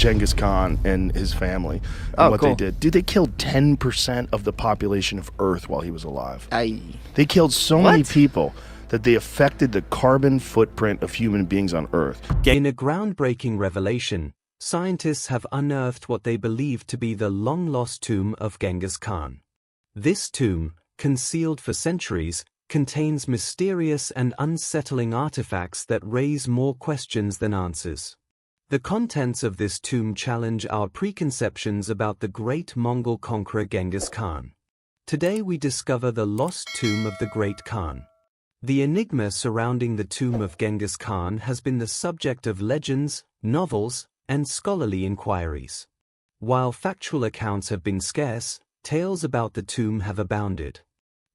Genghis Khan and his family and what they did. Dude, they killed 10% of the population of Earth while he was alive. They killed so many people that they affected the carbon footprint of human beings on Earth. In a groundbreaking revelation, scientists have unearthed what they believe to be the long-lost tomb of Genghis Khan. This tomb, concealed for centuries, contains mysterious and unsettling artifacts that raise more questions than answers. The contents of this tomb challenge our preconceptions about the great Mongol conqueror Genghis Khan. Today we discover the lost tomb of the great Khan. The enigma surrounding the tomb of Genghis Khan has been the subject of legends, novels, and scholarly inquiries. While factual accounts have been scarce, tales about the tomb have abounded.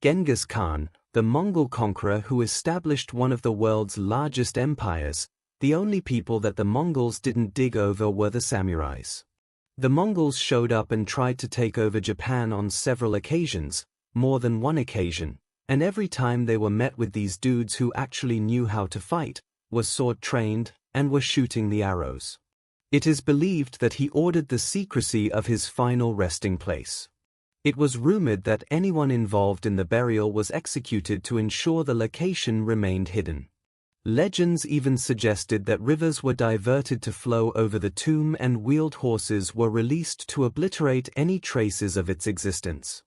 Genghis Khan, the Mongol conqueror who established one of the world's largest empires, the only people that the Mongols didn't dig over were the samurais. The Mongols showed up and tried to take over Japan on several occasions, more than one occasion, and every time they were met with these dudes who actually knew how to fight, were sword-trained, and were shooting the arrows. It is believed that he ordered the secrecy of his final resting place. It was rumored that anyone involved in the burial was executed to ensure the location remained hidden. Legends even suggested that rivers were diverted to flow over the tomb and wheeled horses were released to obliterate any traces of its existence.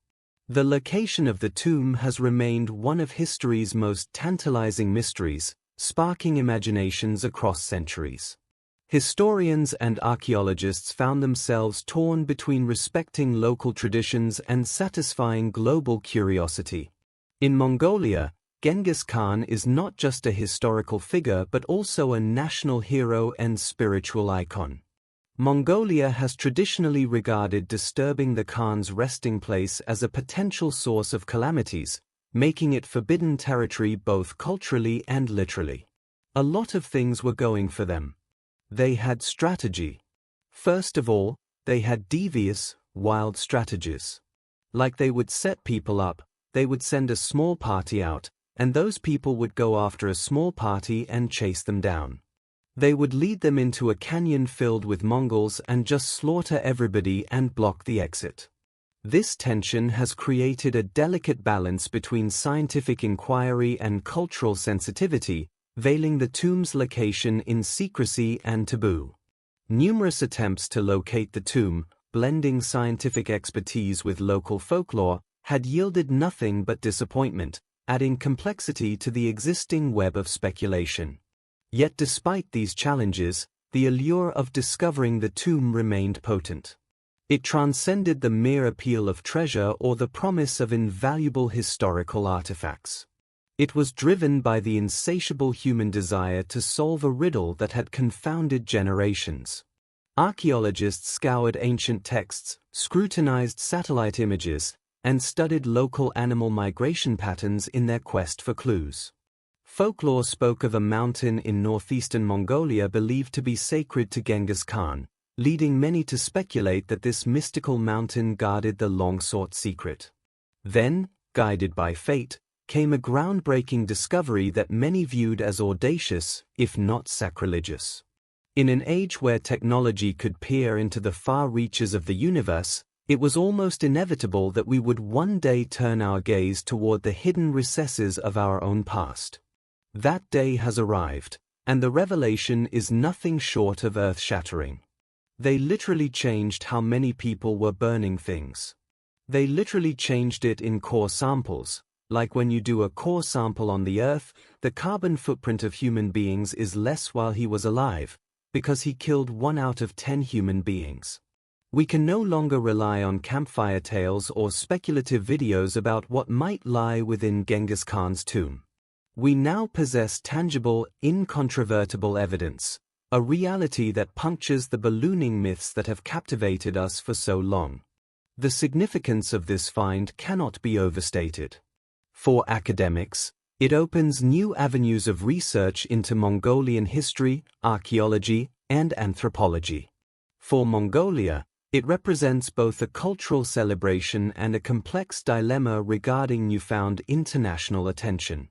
The location of the tomb has remained one of history's most tantalizing mysteries, sparking imaginations across centuries. Historians and archaeologists found themselves torn between respecting local traditions and satisfying global curiosity. In Mongolia, Genghis Khan is not just a historical figure but also a national hero and spiritual icon. Mongolia has traditionally regarded disturbing the Khan's resting place as a potential source of calamities, making it forbidden territory both culturally and literally. A lot of things were going for them. They had strategy. First of all, they had devious, wild strategies. Like they would set people up, they would send a small party out, and those people would go after a small party and chase them down. They would lead them into a canyon filled with Mongols and just slaughter everybody and block the exit. This tension has created a delicate balance between scientific inquiry and cultural sensitivity, veiling the tomb's location in secrecy and taboo. Numerous attempts to locate the tomb, blending scientific expertise with local folklore, had yielded nothing but disappointment, adding complexity to the existing web of speculation. Yet despite these challenges, the allure of discovering the tomb remained potent. It transcended the mere appeal of treasure or the promise of invaluable historical artifacts. It was driven by the insatiable human desire to solve a riddle that had confounded generations. Archaeologists scoured ancient texts, scrutinized satellite images, and studied local animal migration patterns in their quest for clues. Folklore spoke of a mountain in northeastern Mongolia believed to be sacred to Genghis Khan, leading many to speculate that this mystical mountain guarded the long-sought secret. Then, guided by fate, came a groundbreaking discovery that many viewed as audacious, if not sacrilegious. In an age where technology could peer into the far reaches of the universe, it was almost inevitable that we would one day turn our gaze toward the hidden recesses of our own past. That day has arrived, and the revelation is nothing short of earth-shattering. They literally changed how many people were burning things. They literally changed it in core samples. Like when you do a core sample on the Earth, the carbon footprint of human beings is less while he was alive, because he killed 1 out of 10 human beings. We can no longer rely on campfire tales or speculative videos about what might lie within Genghis Khan's tomb. We now possess tangible, incontrovertible evidence, a reality that punctures the ballooning myths that have captivated us for so long. The significance of this find cannot be overstated. For academics, it opens new avenues of research into Mongolian history, archaeology, and anthropology. For Mongolia, it represents both a cultural celebration and a complex dilemma regarding newfound international attention.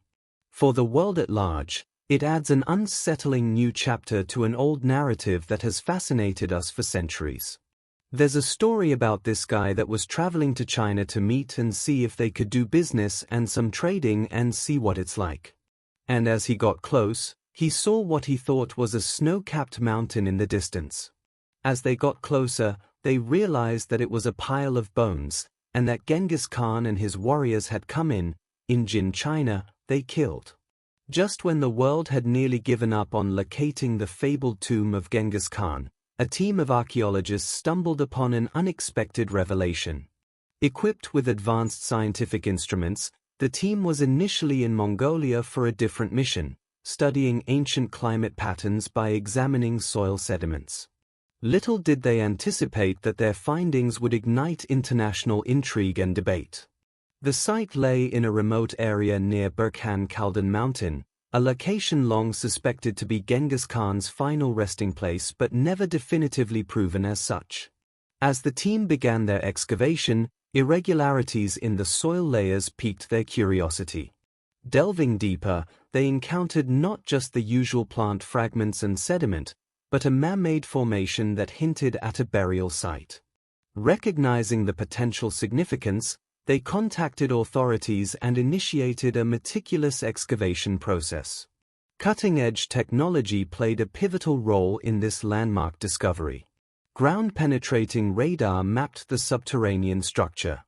For the world at large, It adds an unsettling new chapter to an old narrative that has fascinated us for centuries. There's a story about this guy that was traveling to China to meet and see if they could do business and some trading and see what it's like. And as he got close, he saw what he thought was a snow-capped mountain in the distance. As they got closer, they realized that it was a pile of bones, and that Genghis Khan and his warriors had come in Jin China, they killed. Just when the world had nearly given up on locating the fabled tomb of Genghis Khan, a team of archaeologists stumbled upon an unexpected revelation. Equipped with advanced scientific instruments, the team was initially in Mongolia for a different mission, studying ancient climate patterns by examining soil sediments. Little did they anticipate that their findings would ignite international intrigue and debate. The site lay in a remote area near Burkhan Khaldan Mountain, a location long suspected to be Genghis Khan's final resting place but never definitively proven as such. As the team began their excavation, irregularities in the soil layers piqued their curiosity. Delving deeper, they encountered not just the usual plant fragments and sediment, but a man-made formation that hinted at a burial site. Recognizing the potential significance, they contacted authorities and initiated a meticulous excavation process. Cutting-edge technology played a pivotal role in this landmark discovery. Ground-penetrating radar mapped the subterranean structure.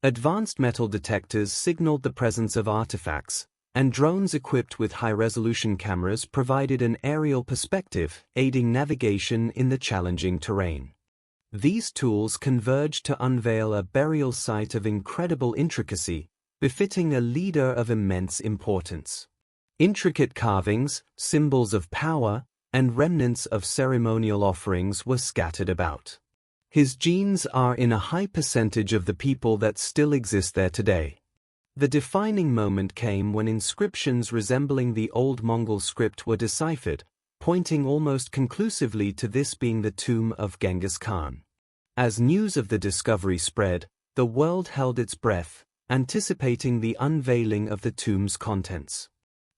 Advanced metal detectors signaled the presence of artifacts, and drones equipped with high-resolution cameras provided an aerial perspective, aiding navigation in the challenging terrain. These tools converged to unveil a burial site of incredible intricacy, befitting a leader of immense importance. Intricate carvings, symbols of power, and remnants of ceremonial offerings were scattered about. His genes are in a high percentage of the people that still exist there today. The defining moment came when inscriptions resembling the old Mongol script were deciphered, pointing almost conclusively to this being the tomb of Genghis Khan. As news of the discovery spread, the world held its breath, anticipating the unveiling of the tomb's contents.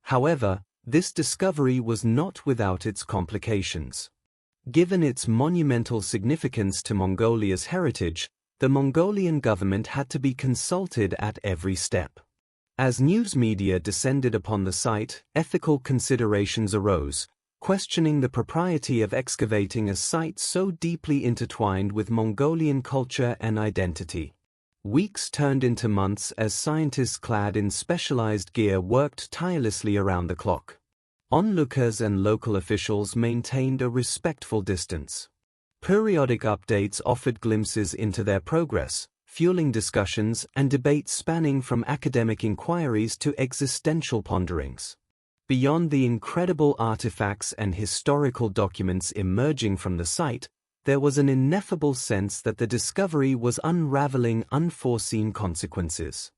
However, this discovery was not without its complications. Given its monumental significance to Mongolia's heritage, the Mongolian government had to be consulted at every step. As news media descended upon the site, ethical considerations arose, questioning the propriety of excavating a site so deeply intertwined with Mongolian culture and identity. Weeks turned into months as scientists clad in specialized gear worked tirelessly around the clock. Onlookers and local officials maintained a respectful distance. Periodic updates offered glimpses into their progress, fueling discussions and debates spanning from academic inquiries to existential ponderings. Beyond the incredible artifacts and historical documents emerging from the site, there was an ineffable sense that the discovery was unraveling unforeseen consequences.